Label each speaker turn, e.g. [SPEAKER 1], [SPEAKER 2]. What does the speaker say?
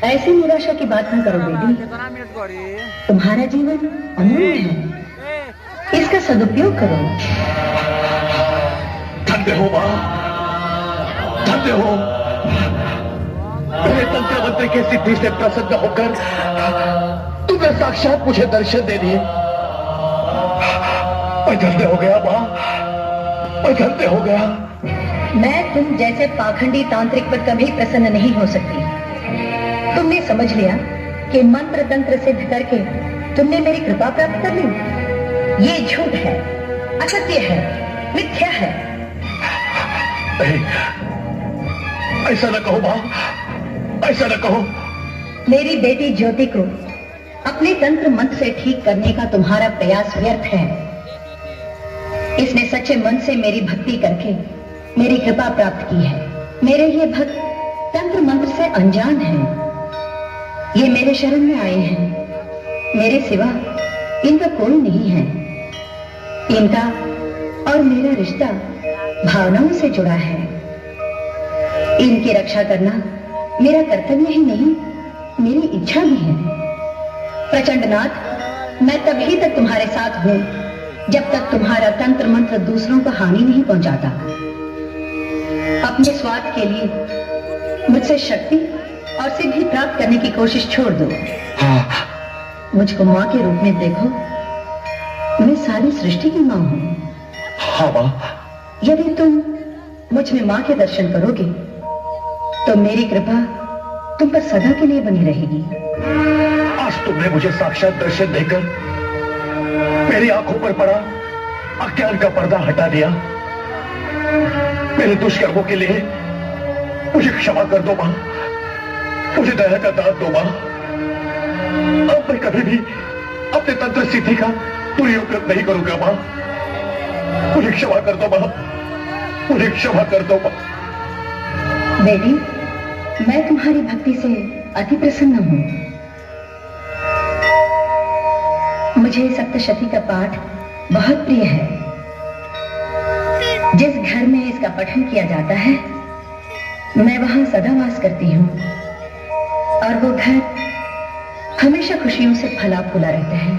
[SPEAKER 1] ऐसी निराशा की बात न करो बेटी। तुम्हारा जीवन अमूल्य है, इसका सदुपयोग करो।
[SPEAKER 2] धन्य हो मां, धन्य हो। मेरे तंत्र मंत्र की सिद्धि से प्रसन्न होकर तुमने साक्षात मुझे दर्शन दे दिए। मैं धन्य हो गया मां, मैं धन्य हो गया।
[SPEAKER 1] मैं तुम जैसे पाखंडी तांत्रिक पर कभी प्रसन्न नहीं हो सकती। तुमने समझ लिया कि मंत्र तंत्र सिद्ध करके तुमने मेरी कृपा प्राप्त कर ली। ये झूठ है, असत्य है, मिथ्या है।
[SPEAKER 2] नहीं, ऐसा न कहो मां, ऐसा न कहो।
[SPEAKER 1] मेरी बेटी ज्योति को अपने तंत्र मंत्र से ठीक करने का तुम्हारा प्रयास व्यर्थ है। इसने सच्चे मन से मेरी भक्ति करके मेरी कृपा प्राप्त की है। मेरे ये भक्त तंत्र मंत्र से अनजान हैं। ये मेरे शरण में आए हैं। मेरे सिवा इनका कोई नहीं है। इनका और मेरा रिश्ता भावनाओं से जुड़ा है। इनकी रक्षा करना मेरा कर्तव्य ही नहीं, मेरी इच्छा भी है। प्रचंडनाथ, मैं तभी तक तुम्हारे साथ हूं जब तक तुम्हारा तंत्र मंत्र दूसरों को हानि नहीं पहुंचाता। अपने स्वार्थ के लिए मुझसे शक्ति और सिद्धि प्राप्त करने की कोशिश छोड़ दो। मुझको मां के रूप में देखो। मैं सारी सृष्टि की मां हूं।
[SPEAKER 2] हाँ मां।
[SPEAKER 1] यदि तुम मुझ में मां के दर्शन करोगे तो मेरी कृपा तुम पर सदा के लिए बनी रहेगी।
[SPEAKER 2] आज तुमने मुझे साक्षात दर्शन देकर मेरी आंखों पर पड़ा अज्ञान का पर्दा हटा दिया। मेरे दुष्कर्मों के लिए मुझे क्षमा कर दो मां, मुझे दया का दान दो मां। अब मैं कभी भी अपने तंत्र सिद्धि का दुरुपयोग नहीं करूंगा मां। मुझे क्षमा कर दो मां, मुझे क्षमा कर दो मां।
[SPEAKER 1] बेटी, मैं तुम्हारी भक्ति से अति प्रसन्न हूं। मुझे सप्तशती का पाठ बहुत प्रिय है। जिस घर में इसका पठन किया जाता है मैं वहां सदा वास करती हूं और वो घर हमेशा खुशियों से फला फूला रहता है।